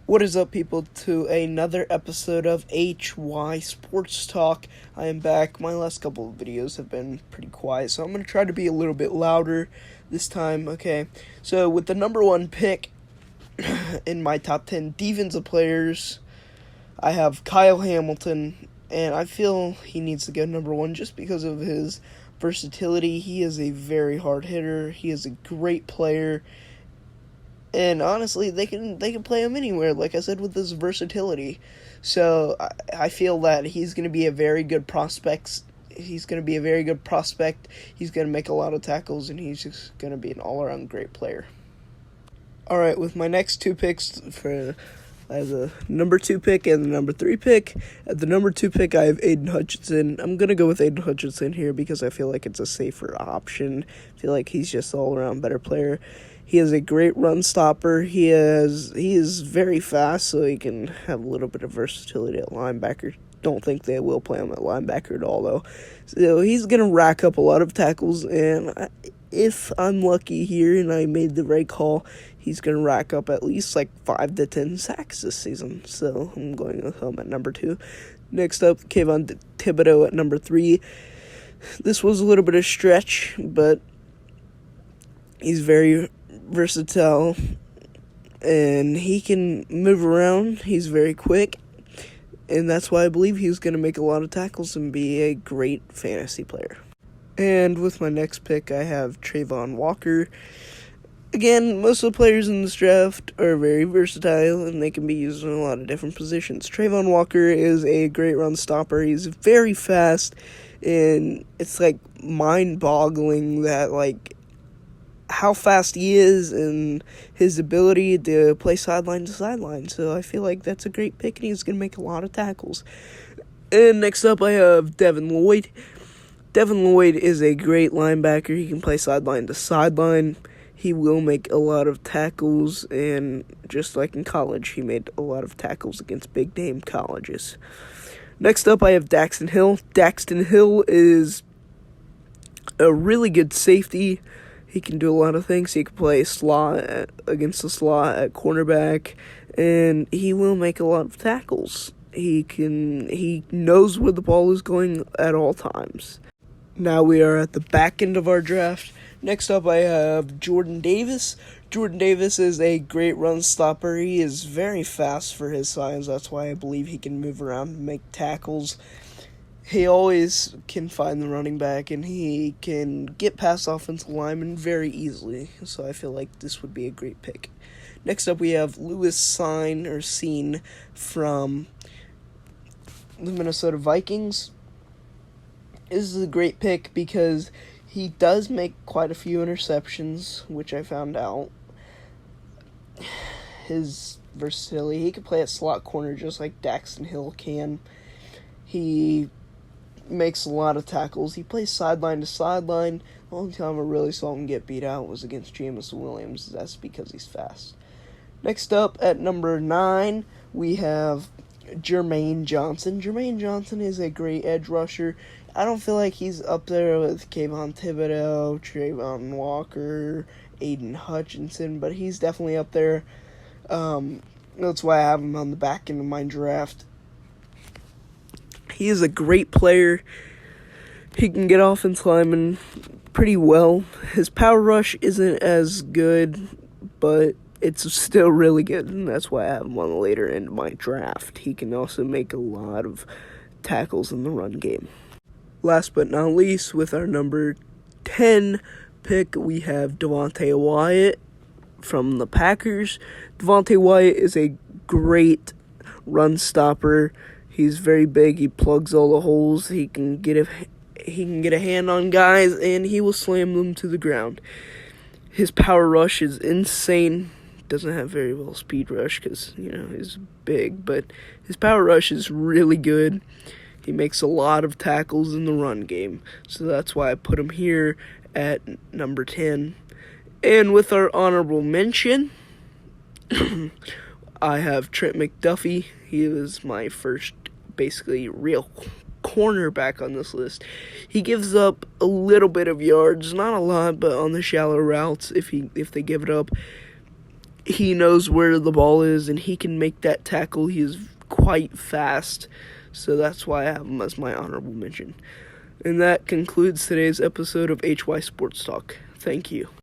What is up, people, to another episode of HY Sports Talk. I am back. My last couple of videos have been pretty quiet, so I'm going to try to be a little bit louder this time, okay? So, with the number one pick in my top 10 defensive players, I have Kyle Hamilton, and I feel he needs to go number one just because of his versatility. He is a very hard hitter. He is a great player. And honestly, they can play him anywhere, like I said, with his versatility. So I feel that he's going to be a very good prospect. He's going to make a lot of tackles, and he's just going to be an all-around great player. All right, with my next two picks, I have the number 2 pick and the number 3 pick. At the number 2 pick, I have Aiden Hutchinson. I'm going to go with Aiden Hutchinson here because I feel like it's a safer option. I feel like he's just an all-around better player. He is a great run stopper. He is very fast, so he can have a little bit of versatility at linebacker. Don't think they will play him at linebacker at all, though. So he's going to rack up a lot of tackles, and if I'm lucky here and I made the right call, he's going to rack up at least like 5 to 10 sacks this season. So I'm going with him at number 2. Next up, Kayvon Thibodeau at number 3. This was a little bit of stretch, but he's very versatile, and he can move around. He's very quick, and that's why I believe he's going to make a lot of tackles and be a great fantasy player. And with my next pick, I have Travon Walker. Again, most of the players in this draft are very versatile, and they can be used in a lot of different positions. Travon Walker is a great run stopper. He's very fast, and it's like mind-boggling that how fast he is and his ability to play sideline to sideline. So I feel like that's a great pick, and he's going to make a lot of tackles. And next up, I have Devin Lloyd. Devin Lloyd is a great linebacker. He can play sideline to sideline. He will make a lot of tackles, and just like in college, he made a lot of tackles against big-name colleges. Next up, I have Daxton Hill. Daxton Hill is a really good safety. He can do a lot of things. He can play against the slot at cornerback, and he will make a lot of tackles. He knows where the ball is going at all times. Now we are at the back end of our draft. Next up, I have Jordan Davis. Jordan Davis is a great run stopper. He is very fast for his size. That's why I believe he can move around and make tackles. He always can find the running back, and he can get past offensive linemen very easily. So I feel like this would be a great pick. Next up, we have Lewis Cine from the Minnesota Vikings. This is a great pick because he does make quite a few interceptions, which I found out. His versatility, he can play at slot corner just like Daxton Hill can. He makes a lot of tackles. He plays sideline to sideline. The only time I really saw him get beat out was against Jameson Williams. That's because he's fast. Next up, at number 9, we have Jermaine Johnson. Jermaine Johnson is a great edge rusher. I don't feel like he's up there with Kayvon Thibodeau, Travon Walker, Aiden Hutchinson, but he's definitely up there. That's why I have him on the back end of my draft. He is a great player. He can get offensive linemen pretty well. His power rush isn't as good, but it's still really good, and that's why I have him on the later end of my draft. He can also make a lot of tackles in the run game. Last but not least, with our number 10 pick, we have Devontae Wyatt from the Packers. Devontae Wyatt is a great run stopper. He's very big. He plugs all the holes. He can get a hand on guys, and he will slam them to the ground. His power rush is insane. Doesn't have very well speed rush because, he's big, but his power rush is really good. He makes a lot of tackles in the run game, so that's why I put him here at number 10. And with our honorable mention, I have Trent McDuffie. He was my first, basically, real cornerback on this list. He gives up a little bit of yards, not a lot, but on the shallow routes, if they give it up, he knows where the ball is and he can make that tackle. He is quite fast, so that's why I have him as my honorable mention. And that concludes today's episode of HY Sports Talk. Thank you.